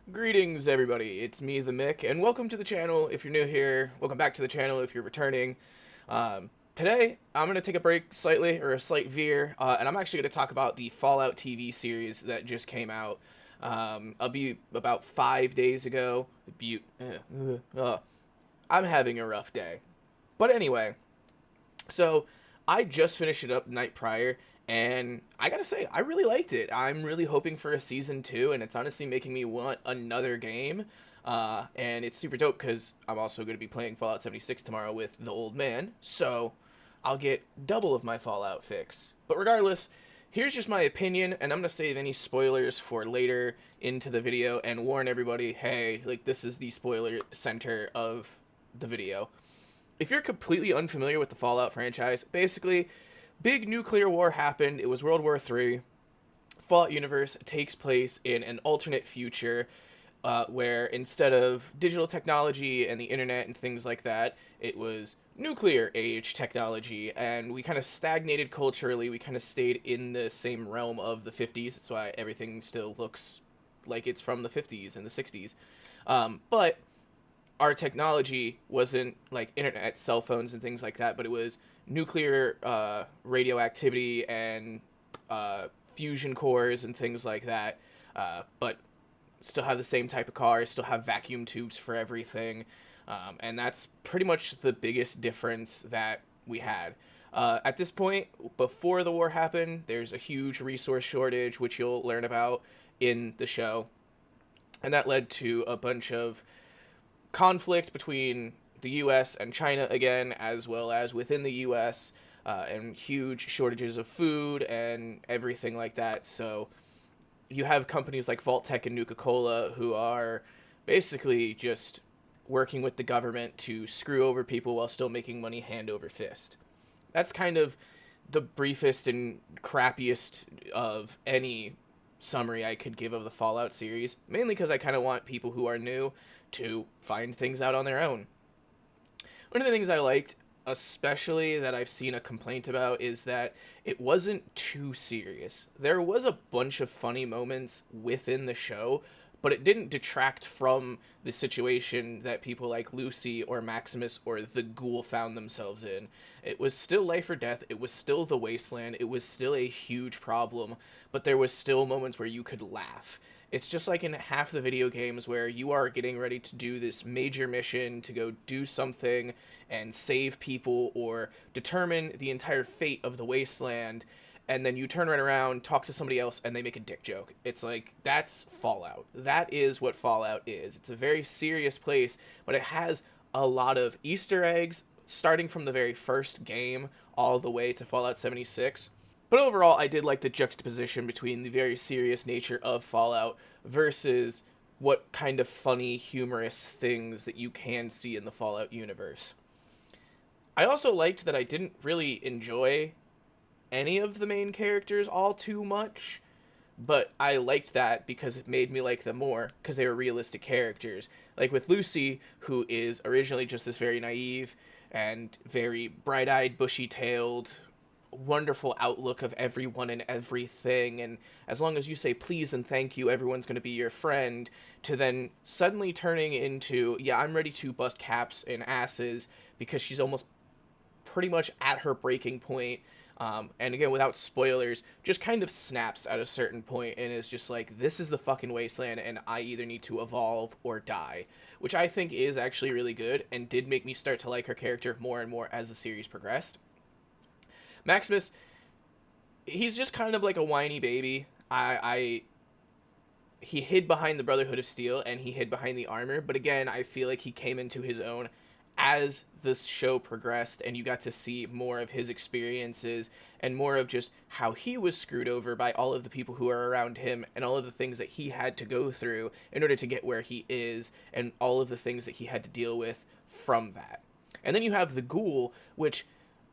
Greetings, everybody. It's me, the Mick, and welcome to the channel. If you're new here, welcome back to the channel. If you're returning, today I'm gonna take a break slightly, or a slight veer, and I'm actually gonna talk about the Fallout TV series that just came out. About 5 days ago. I'm having a rough day, but anyway. So I just finished it up the night prior, and I gotta say, I really liked it. I'm really hoping for a season two, and it's honestly making me want another game. And it's super dope because I'm also going to be playing Fallout 76 tomorrow with the old man, so I'll get double of my Fallout fix. But regardless, here's just my opinion, and I'm going to save any spoilers for later into the video and warn everybody, hey, like, this is the spoiler center of the video. If you're completely unfamiliar with the Fallout franchise, basically, big nuclear war happened. It was World War III. Fallout universe takes place in an alternate future where instead of digital technology and the internet and things like that, it was nuclear age technology, and we kind of stagnated culturally. We kind of stayed in the same realm of the 50s. That's why everything still looks like it's from the 50s and the 60s. But our technology wasn't like internet, cell phones, and things like that, but it was nuclear radioactivity and fusion cores and things like that. But still have the same type of cars, still have vacuum tubes for everything. And that's pretty much the biggest difference that we had. At this point, before the war happened, there's a huge resource shortage, which you'll learn about in the show. And that led to a bunch of conflict between the US and China again, as well as within the US, and huge shortages of food and everything like that. So you have companies like Vault-Tec and Nuka-Cola who are basically just working with the government to screw over people while still making money hand over fist. That's kind of the briefest and crappiest of any summary I could give of the Fallout series, mainly because I kind of want people who are new to find things out on their own. One of the things I liked, especially that I've seen a complaint about, is that it wasn't too serious. There was a bunch of funny moments within the show, but it didn't detract from the situation that people like Lucy or Maximus or the Ghoul found themselves in. It was still life or death, it was still the wasteland, it was still a huge problem, but there was still moments where you could laugh. It's just like in half the video games where you are getting ready to do this major mission to go do something and save people or determine the entire fate of the wasteland, and then you turn right around, talk to somebody else, and they make a dick joke. It's like, that's Fallout. That is what Fallout is. It's a very serious place, but it has a lot of Easter eggs, starting from the very first game all the way to Fallout 76. But overall, I did like the juxtaposition between the very serious nature of Fallout versus what kind of funny, humorous things that you can see in the Fallout universe. I also liked that I didn't really enjoy any of the main characters all too much, but I liked that because it made me like them more because they were realistic characters. Like with Lucy, who is originally just this very naive and very bright-eyed, bushy-tailed, wonderful outlook of everyone and everything, and as long as you say please and thank you, everyone's going to be your friend, to then suddenly turning into, yeah, I'm ready to bust caps and asses because she's almost pretty much at her breaking point. And again, without spoilers, just kind of snaps at a certain point and is just like, this is the fucking wasteland and I either need to evolve or die, which I think is actually really good and did make me start to like her character more and more as the series progressed. Maximus, he's just kind of like a whiny baby. He hid behind the Brotherhood of Steel and he hid behind the armor, but again, I feel like he came into his own as this show progressed and you got to see more of his experiences and more of just how he was screwed over by all of the people who are around him and all of the things that he had to go through in order to get where he is and all of the things that he had to deal with from that. And then you have the Ghoul, which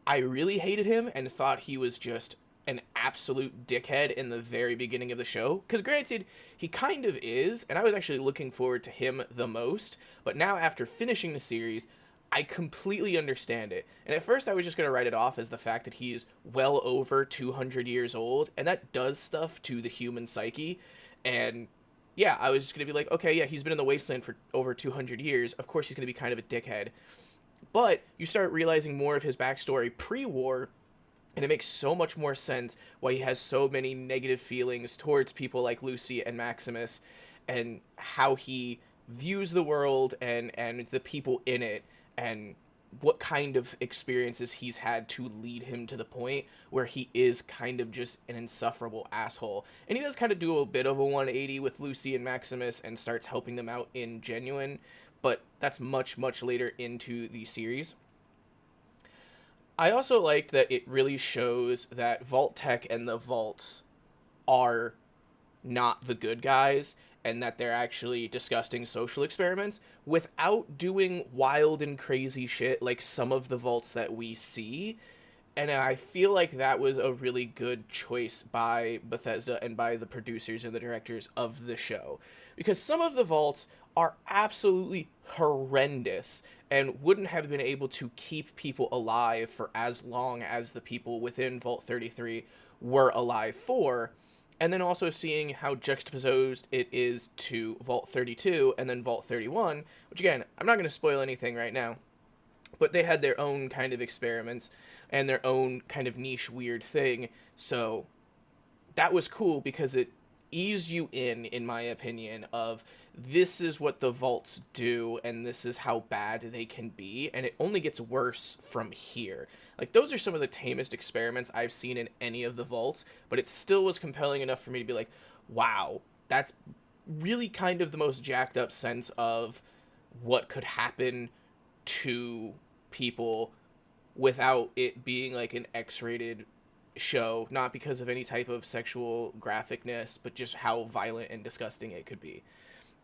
I really hated him and thought he was just an absolute dickhead in the very beginning of the show. Because granted, he kind of is, and I was actually looking forward to him the most. But now after finishing the series, I completely understand it. And at first I was just going to write it off as the fact that he's well over 200 years old, and that does stuff to the human psyche. And yeah, I was just going to be like, okay, yeah, he's been in the wasteland for over 200 years. Of course he's going to be kind of a dickhead. But you start realizing more of his backstory pre-war, and it makes so much more sense why he has so many negative feelings towards people like Lucy and Maximus, and how he views the world and the people in it, and what kind of experiences he's had to lead him to the point where he is kind of just an insufferable asshole. And he does kind of do a bit of a 180 with Lucy and Maximus and starts helping them out in Genuine, but that's much, much later into the series. I also like that it really shows that Vault Tech and the Vaults are not the good guys, and that they're actually disgusting social experiments without doing wild and crazy shit like some of the vaults that we see. And I feel like that was a really good choice by Bethesda and by the producers and the directors of the show. Because some of the vaults are absolutely horrendous and wouldn't have been able to keep people alive for as long as the people within Vault 33 were alive for. And then also seeing how juxtaposed it is to Vault 32 and then Vault 31, which again, I'm not going to spoil anything right now, but they had their own kind of experiments and their own kind of niche weird thing. So that was cool because it eased you in my opinion, of this is what the vaults do and this is how bad they can be, and it only gets worse from here. Like, those are some of the tamest experiments I've seen in any of the vaults, but it still was compelling enough for me to be like, wow, that's really kind of the most jacked up sense of what could happen to people without it being like an X-rated show, not because of any type of sexual graphicness, but just how violent and disgusting it could be.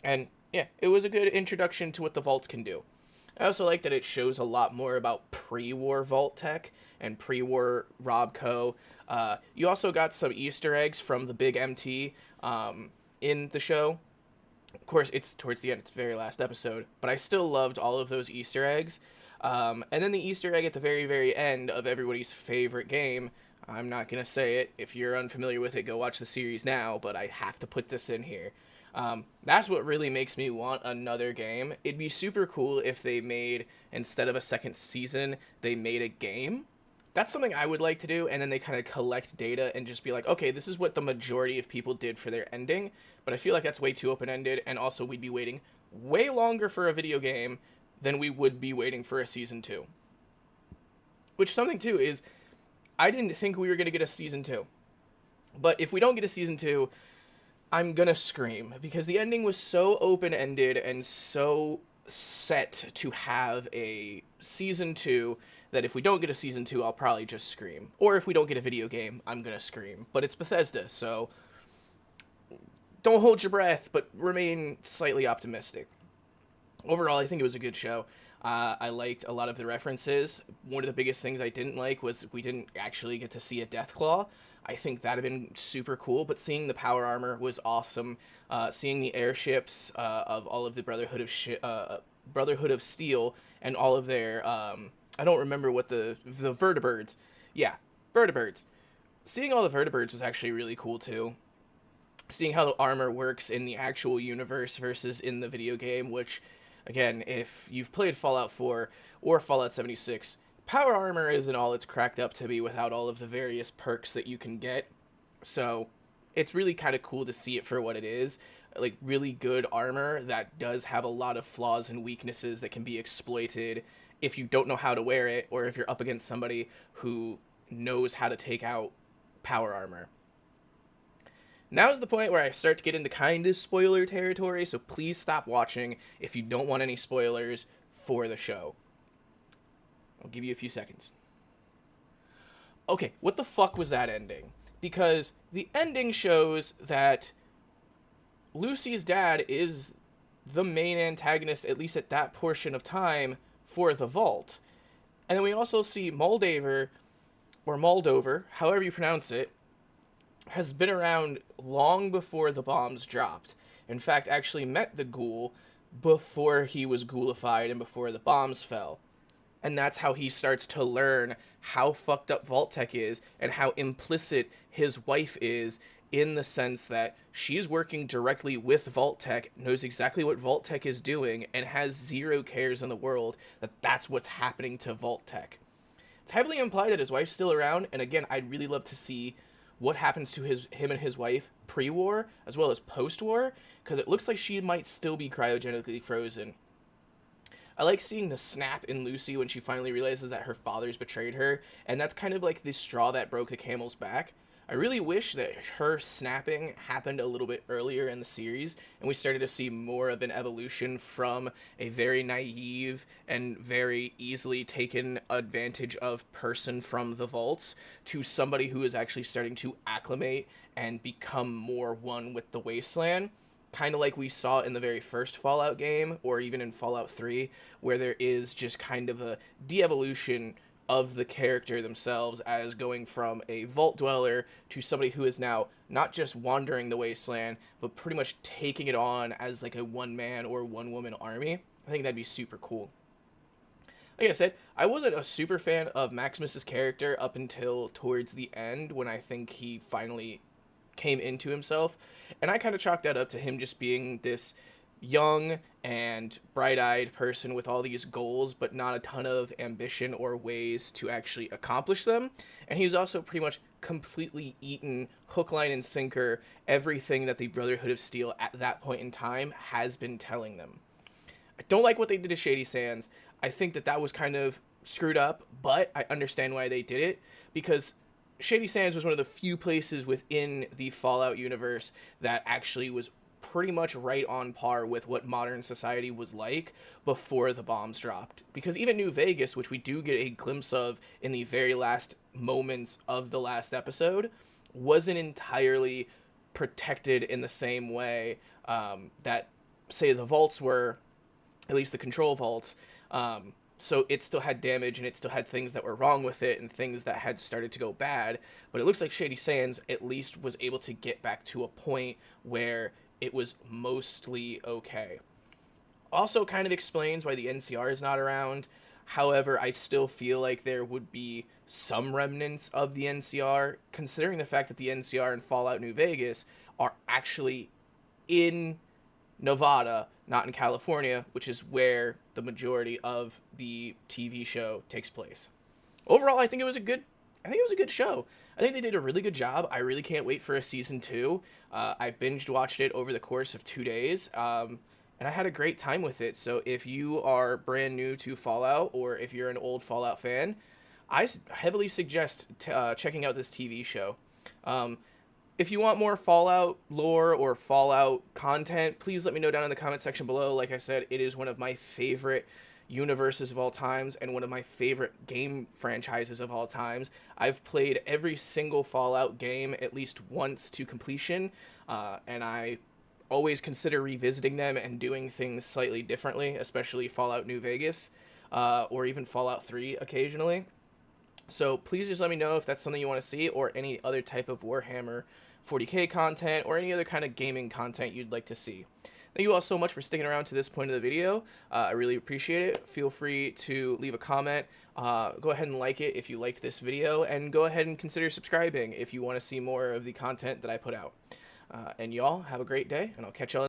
And yeah, it was a good introduction to what the vaults can do. I also like that it shows a lot more about pre-war Vault Tech and pre-war Robco. You also got some Easter eggs from the big MT in the show. Of course, it's towards the end, it's the very last episode, but I still loved all of those Easter eggs. And then the Easter egg at the very, very end of everybody's favorite game. I'm not going to say it. If you're unfamiliar with it, go watch the series now, but I have to put this in here. That's what really makes me want another game. It'd be super cool if they made, instead of a second season, they made a game. That's something I would like to do, and then they kind of collect data and just be like, okay, this is what the majority of people did for their ending, but I feel like that's way too open-ended, and also we'd be waiting way longer for a video game than we would be waiting for a season 2. Which, something too, is I didn't think we were going to get a season 2. But if we don't get a season 2, I'm going to scream, because the ending was so open-ended and so set to have a season 2 that if we don't get a season 2, I'll probably just scream. Or if we don't get a video game, I'm going to scream. But it's Bethesda, so don't hold your breath, but remain slightly optimistic. Overall, I think it was a good show. I liked a lot of the references. One of the biggest things I didn't like was we didn't actually get to see a Deathclaw. I think that would have been super cool, but seeing the power armor was awesome. Seeing the airships of all of the Brotherhood of Steel and all of their... I don't remember what the vertibirds. Yeah, vertibirds. Seeing all the vertibirds was actually really cool, too. Seeing how the armor works in the actual universe versus in the video game, which... Again, if you've played Fallout 4 or Fallout 76, power armor isn't all it's cracked up to be without all of the various perks that you can get. So it's really kind of cool to see it for what it is. Like, really good armor that does have a lot of flaws and weaknesses that can be exploited if you don't know how to wear it, or if you're up against somebody who knows how to take out power armor. Now's the point where I start to get into kind of spoiler territory, so please stop watching if you don't want any spoilers for the show. I'll give you a few seconds. Okay, what the fuck was that ending? Because the ending shows that Lucy's dad is the main antagonist, at least at that portion of time, for the Vault. And then we also see Moldaver, or Moldover, however you pronounce it, has been around long before the bombs dropped. In fact, actually met the ghoul before he was ghoulified and before the bombs fell. And that's how he starts to learn how fucked up Vault Tech is and how implicit his wife is in the sense that she's working directly with Vault Tech, knows exactly what Vault Tech is doing, and has zero cares in the world that that's what's happening to Vault Tech. It's heavily implied that his wife's still around, and again, I'd really love to see what happens to him and his wife pre-war as well as post-war, because it looks like she might still be cryogenically frozen. I like seeing the snap in Lucy when she finally realizes that her father's betrayed her, and that's kind of like the straw that broke the camel's back. I really wish that her snapping happened a little bit earlier in the series, and we started to see more of an evolution from a very naive and very easily taken advantage of person from the vaults to somebody who is actually starting to acclimate and become more one with the wasteland, kind of like we saw in the very first Fallout game, or even in Fallout 3, where there is just kind of a de-evolution of the character themselves as going from a vault dweller to somebody who is now not just wandering the wasteland, but pretty much taking it on as like a one-man or one-woman army. I think that'd be super cool. Like I said, I wasn't a super fan of Maximus's character up until towards the end when I think he finally came into himself, and I kind of chalked that up to him just being this young and bright-eyed person with all these goals but not a ton of ambition or ways to actually accomplish them. And he was also pretty much completely eaten hook, line, and sinker everything that the Brotherhood of Steel at that point in time has been telling them. I don't like what they did to Shady Sands. I think that that was kind of screwed up, but I understand why they did it, because Shady Sands was one of the few places within the Fallout universe that actually was pretty much right on par with what modern society was like before the bombs dropped. Because even New Vegas, which we do get a glimpse of in the very last moments of the last episode, wasn't entirely protected in the same way that, say, the vaults were, at least the control vaults. So it still had damage, and it still had things that were wrong with it and things that had started to go bad. But it looks like Shady Sands at least was able to get back to a point where it was mostly okay. Also kind of explains why the NCR is not around. However, I still feel like there would be some remnants of the NCR, considering the fact that the NCR and Fallout New Vegas are actually in Nevada, not in California, which is where the majority of the TV show takes place. Overall, I think it was a good show. I think they did a really good job. I really can't wait for a season 2. I binged watched it over the course of 2 days, and I had a great time with it. So if you are brand new to Fallout, or if you're an old Fallout fan, I heavily suggest checking out this TV show. If you want more Fallout lore or Fallout content, please let me know down in the comment section below. Like I said, it is one of my favorite universes of all times and one of my favorite game franchises of all times. I've played every single Fallout game at least once to completion, and I always consider revisiting them and doing things slightly differently, especially Fallout New Vegas, or even Fallout 3 occasionally. So please just let me know if that's something you want to see, or any other type of Warhammer 40k content, or any other kind of gaming content you'd like to see. Thank you all so much for sticking around to this point of the video. I really appreciate it. Feel free to leave a comment. Go ahead and like it if you liked this video, and go ahead and consider subscribing if you want to see more of the content that I put out. And y'all have a great day, and I'll catch y'all